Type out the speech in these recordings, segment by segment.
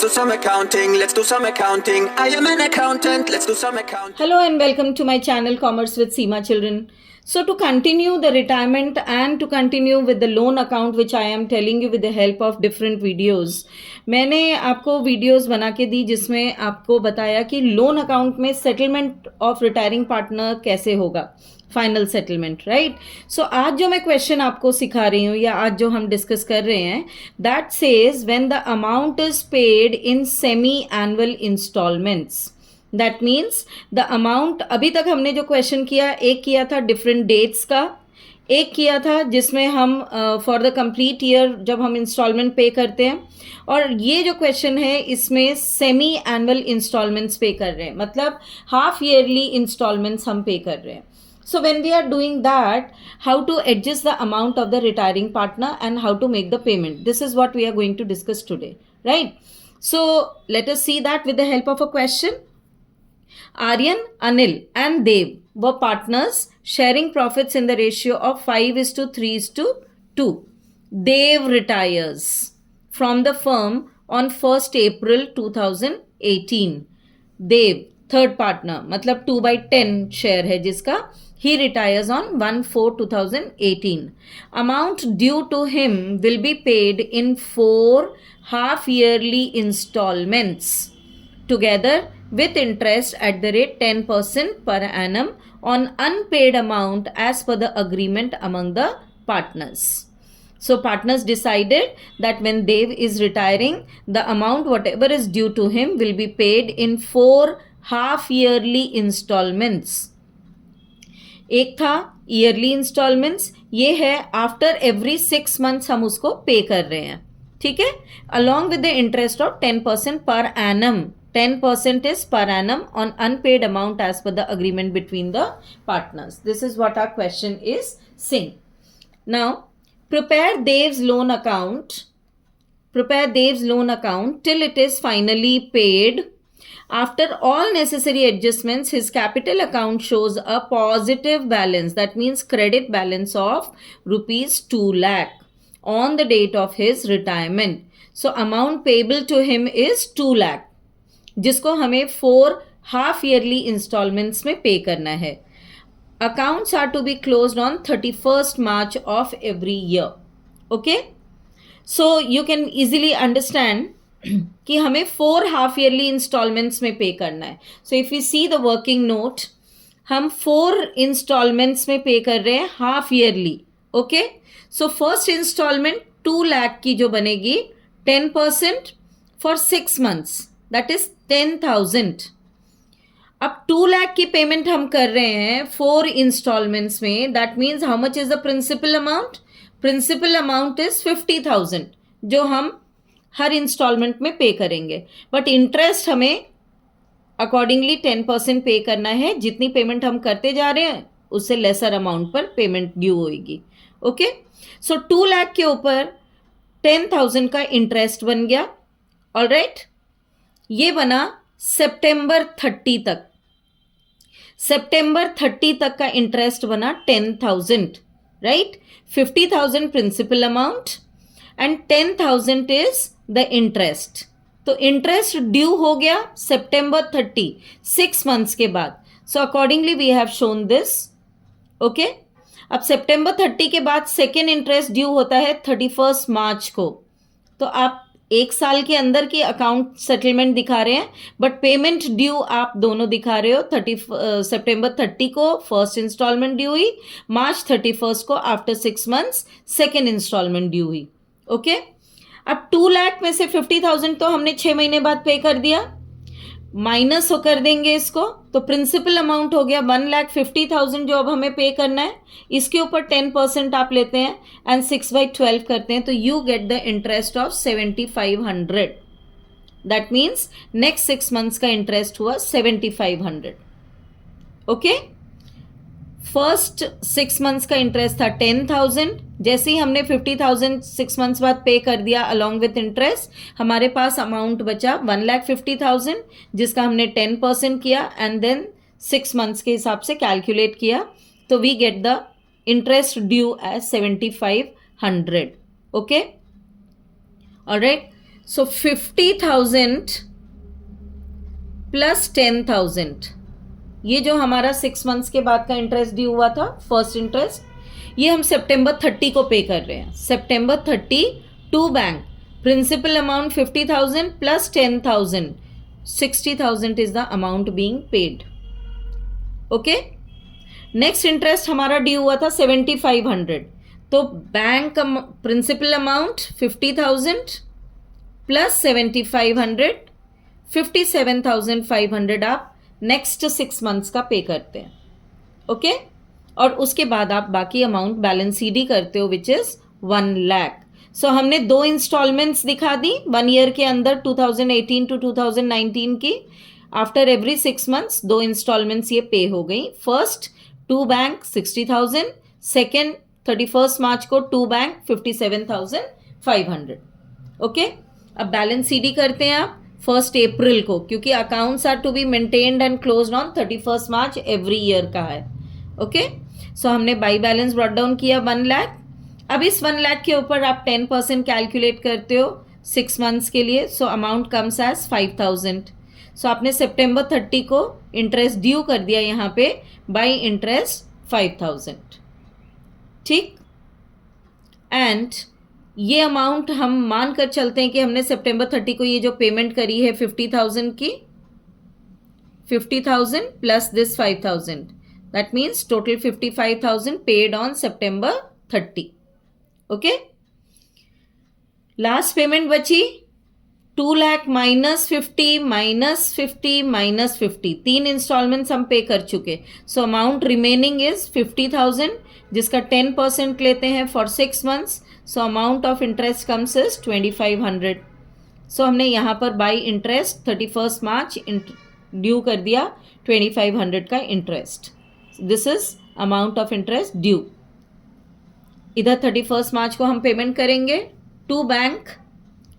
do some accounting. Let's do some accounting. I am an accountant. Let's do some accounting. Hello and welcome to my channel Commerce with Seema Children. So to continue the retirement and to continue with the loan account which I am telling you with the help of different videos, मैंने आपको videos बना के दी जिसमें आपको बताया कि loan account में settlement of retiring partner कैसे होगा, फाइनल सेटलमेंट, राइट. सो आज जो मैं क्वेश्चन आपको सिखा रही हूँ या आज जो हम डिस्कस कर रहे हैं, that says when the amount is paid in semi annual instalments. That means the amount, अभी तक हमने जो क्वेश्चन किया, एक किया था डिफरेंट डेट्स का, एक किया था जिसमें हम फॉर द कंप्लीट ईयर जब हम इंस्टॉलमेंट पे करते हैं, और ये जो क्वेश्चन है इसमें सेमी एनुअल इंस्टॉलमेंट्स पे कर रहे हैं, मतलब हाफ ईयरली इंस्टॉलमेंट्स हम पे कर रहे हैं. So when we are doing that, how to adjust the amount of the retiring partner and how to make the payment. This is what we are going to discuss today, right? So let us see that with the help of a question. Aryan, Anil and Dev were partners sharing profits in the ratio of 5:3:2. Dev retires from the firm on 1st April 2018. Dev third partner, मतलब 2/10 share है जिसका, he retires on 1/4/2018. Amount due to him will be paid in 4 half-yearly installments, together with interest at the rate 10% per annum on unpaid amount as per the agreement among the partners. So partners decided that when Dev is retiring, the amount whatever is due to him will be paid in 4 half-yearly installments. एक था yearly installments, ये है after every 6 months हम उसको पे कर रहे हैं, ठीक है, along with the interest of 10% per annum. 10% is per annum on unpaid amount as per the agreement between the partners. This is what our question is saying. Now, prepare Dev's loan account till it is finally paid. After all necessary adjustments, his capital account shows a positive balance, that means credit balance of rupees 2 lakh on the date of his retirement. So amount payable to him is 2 lakh, जिसको हमें 4 half yearly installments में pay करना है. Accounts are to be closed on 31st March of every year. Okay? So you can easily understand कि हमें 4 half yearly installments में pay करना है. So if you see the working note, हम 4 instalments में पे कर रहे हैं half yearly. Okay, so first instalment 2 lakh की जो बनेगी, 10% फॉर 6 months, दैट इज 10,000. अब 2 लाख की पेमेंट हम कर रहे हैं 4 इंस्टॉलमेंट्स में, that means how much is the principal amount? Principal amount is 50,000 जो हम हर इंस्टॉलमेंट में पे करेंगे, बट इंटरेस्ट हमें अकॉर्डिंगली 10% पे करना है. जितनी पेमेंट हम करते जा रहे हैं उससे लेसर अमाउंट पर पेमेंट ड्यू होगी. ओके, सो 2 लाख के ऊपर 10,000 का इंटरेस्ट बन गया. ऑलराइट, ये बना सितंबर 30 तक. सितंबर 30 तक का इंटरेस्ट बना 10,000, right. 50,000 principal amount and 10,000 is the interest. तो इंटरेस्ट ड्यू हो गया सितंबर 30, 6 months के बाद. So accordingly we have shown this. Okay, अब सितंबर 30 के बाद सेकेंड इंटरेस्ट ड्यू होता है 31st March को. तो आप 1 साल के अंदर की अकाउंट सेटलमेंट दिखा रहे हैं, बट पेमेंट ड्यू आप दोनों दिखा रहे हो. सितंबर 30 को फर्स्ट इंस्टॉलमेंट ड्यू हुई, March 31 को after 6 months second instalment due हुई. ओके, अब 2 लाख में से 50,000 तो हमने 6 महीने बाद पे कर दिया, माइनस हो कर देंगे इसको, तो प्रिंसिपल अमाउंट हो गया 1,50,000 जो अब हमें पे करना है. इसके ऊपर 10% आप लेते हैं एंड 6/12 करते हैं, तो you get the interest of 7,500. That means next 6 months का इंटरेस्ट हुआ 7,500. ओके, फर्स्ट 6 months का इंटरेस्ट था 10,000. जैसे ही हमने 50,000 6 months बाद पे कर दिया अलॉन्ग विथ इंटरेस्ट, हमारे पास अमाउंट बचा 1,50,000 जिसका हमने 10% किया एंड देन 6 months के हिसाब से कैलकुलेट किया, तो we get the interest due as 7,500. Okay, alright. So 50,000 plus 10,000, ये जो हमारा 6 मंथ्स के बाद का इंटरेस्ट ड्यू हुआ था, फर्स्ट इंटरेस्ट, ये हम सितंबर 30 को पे कर रहे हैं. सितंबर 30 to bank. Principal amount 50,000 plus 10,000, 60,000 is the amount being paid. Okay. Next interest हमारा ड्यू हुआ था 7,500. तो बैंक प्रिंसिपल अमाउंट 50,000 प्लस 7,500, 57,500 आप नेक्स्ट 6 मंथ्स का पे करते हैं. ओके. और उसके बाद आप बाकी अमाउंट बैलेंस सीडी करते हो विच इज 1 लाख. सो हमने 2 इंस्टॉलमेंट्स दिखा दी 1 ईयर के अंदर, 2018 टू 2019 की. आफ्टर एवरी 6 मंथ्स 2 इंस्टॉलमेंट्स ये पे हो गई. फर्स्ट टू बैंक 60,000, सेकेंड 31 मार्च को टू बैंक 57,500. ओके. अब बैलेंस सीडी करते हैं आप 1 अप्रैल को, क्योंकि accounts are to be maintained and closed on 31 March every year का है. ओके. सो हमने बाई बैलेंस ब्रॉट डाउन किया 1 लाख. अब इस 1 लाख के ऊपर आप 10% कैलकुलेट करते हो 6 मंथ्स के लिए. So amount comes as 5,000. So आपने सितंबर 30 को इंटरेस्ट ड्यू कर दिया यहाँ पे बाई इंटरेस्ट 5,000. ठीक. एंड ये अमाउंट हम मान कर चलते हैं कि हमने सितंबर 30 को ये जो पेमेंट करी है 50,000 की, 50,000 plus this 5,000, that means total 55,000 paid on September 30. Okay. Last payment बची 2 लाख माइनस 50 माइनस 50 माइनस 50, 3 इंस्टॉलमेंट्स हम पे कर चुके. सो अमाउंट रिमेनिंग इज 50,000, जिसका 10% लेते हैं for 6 months. So amount of interest comes is 2,500. सो हमने यहाँ पर बाई इंटरेस्ट 31 मार्च ड्यू कर दिया 2,500 का interest. This is amount of interest due. इधर 31 मार्च को हम पेमेंट करेंगे to bank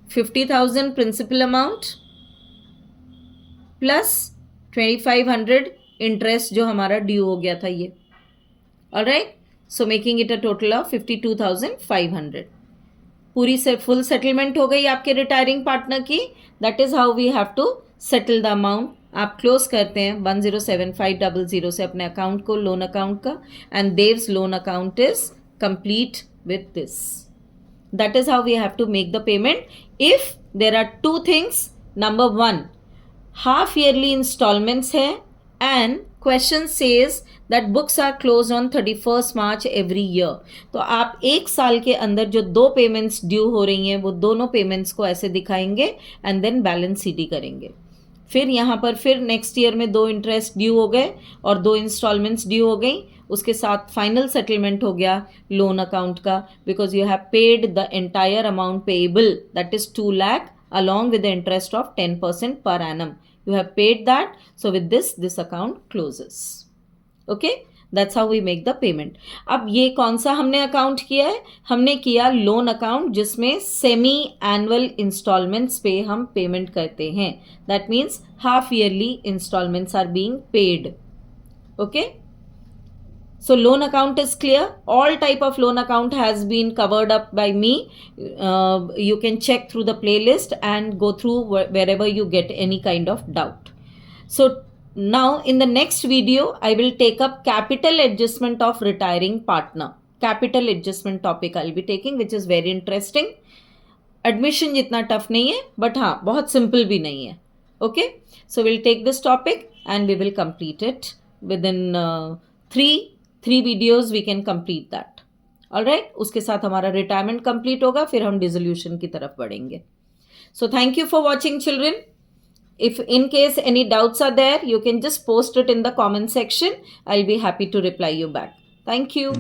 50,000 principal amount plus 2,500 interest जो हमारा ड्यू हो गया था ये. Alright. So making it a total of 52,500. पूरी से फुल सेटलमेंट हो गई आपके रिटायरिंग पार्टनर की. That is how we have to settle the amount. आप क्लोज करते हैं 107500 से अपने अकाउंट को, लोन अकाउंट का, and Dev's loan account is complete with this. That is how we have to make the payment. If there are 2 things, number 1, half yearly installments है, and question says that books are closed on 31st March every year. तो आप 1 साल के अंदर जो 2 payments due हो रही हैं वो दोनों पेमेंट्स को ऐसे दिखाएंगे एंड देन बैलेंस सीडी करेंगे. फिर यहाँ पर फिर नेक्स्ट ईयर में 2 इंटरेस्ट ड्यू हो गए और 2 इंस्टॉलमेंट्स ड्यू हो गई. उसके साथ फाइनल सेटलमेंट हो गया लोन अकाउंट का, because you have paid the entire amount payable, that is 2 lakh along with the interest of 10% per annum. You have paid that. So with this account closes. Okay. That's how we make the payment. अब ये कौन सा हमने account किया है? हमने किया loan account जिसमें सेमी एनुअल इंस्टॉलमेंट्स पे हम पेमेंट करते हैं. That means half yearly instalments are being paid. Okay. So loan account is clear. All type of loan account has been covered up by me. You can check through the playlist and go through wherever you get any kind of doubt. So now in the next video, I will take up capital adjustment of retiring partner. Capital adjustment topic I'll be taking, which is very interesting. Admission जितना tough नहीं है, but हाँ बहुत simple भी नहीं है. Okay. So we'll take this topic and we will complete it within 3 videos we can complete that. Alright. उसके साथ हमारा रिटायरमेंट कंप्लीट होगा, फिर हम डिसोल्यूशन की तरफ बढ़ेंगे. So thank you for watching children. If in case any doubts are there, you can just post it in the comment section. I will be happy to reply you back. Thank you.